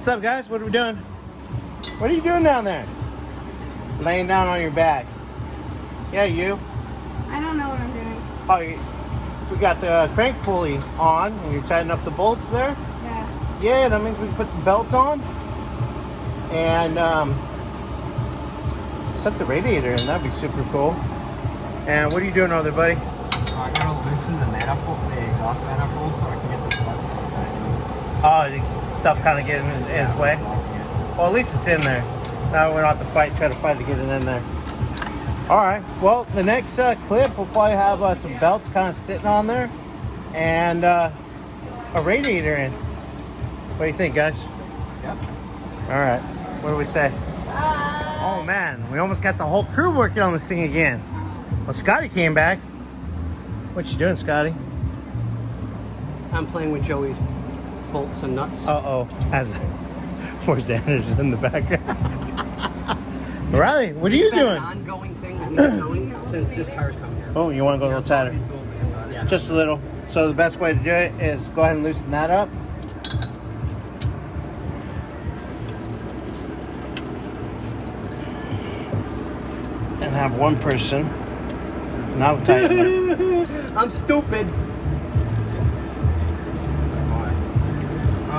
What's up, guys? What are we doing? What are you doing down there? Laying down on your back. Yeah, you. I don't know what I'm doing. Oh, we got the crank pulley on, and you're tightening up the bolts there. Yeah. Yeah, that means we can put some belts on and set the radiator in. That'd be super cool. And what are you doing over there, buddy? I gotta loosen the manifold, the exhaust manifold, so I can get the plug. Oh, stuff kind of getting in its way. Well, at least it's in there. Now we don't have to try to fight to get it in there. All right. Well, the next clip we'll probably have some belts kind of sitting on there, and a radiator in. What do you think, guys? Yep. All right. What do we say? Oh man, we almost got the whole crew working on this thing again. Well, Scotty came back. What you doing, Scotty? I'm playing with Joey's bolts and nuts. Uh-oh. Where's Anders in the background? Riley, what are you It's been doing? an ongoing thing with me Joey since this car's come here. Oh, you want to go a little tighter? Yeah. Just a little. So the best way to do it is go ahead and loosen that up. And have one person now tighten it. I'm stupid.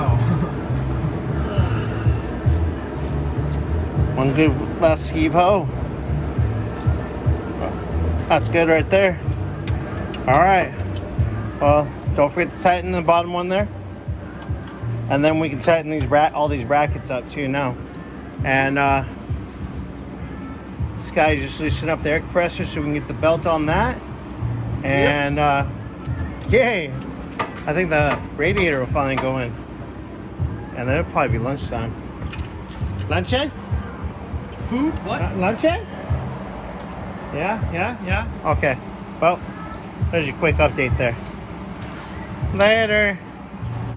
Oh. One good last heave ho. That's good right there. All right. Well, don't forget to tighten the bottom one there. And then we can tighten these all these brackets up too now. And this guy's just loosening up the air compressor so we can get the belt on that. And yay! I think the radiator will finally go in. And then it'll probably be lunchtime. Lunch? Food? What? Lunch? Yeah. Okay. Well, there's your quick update there. Later.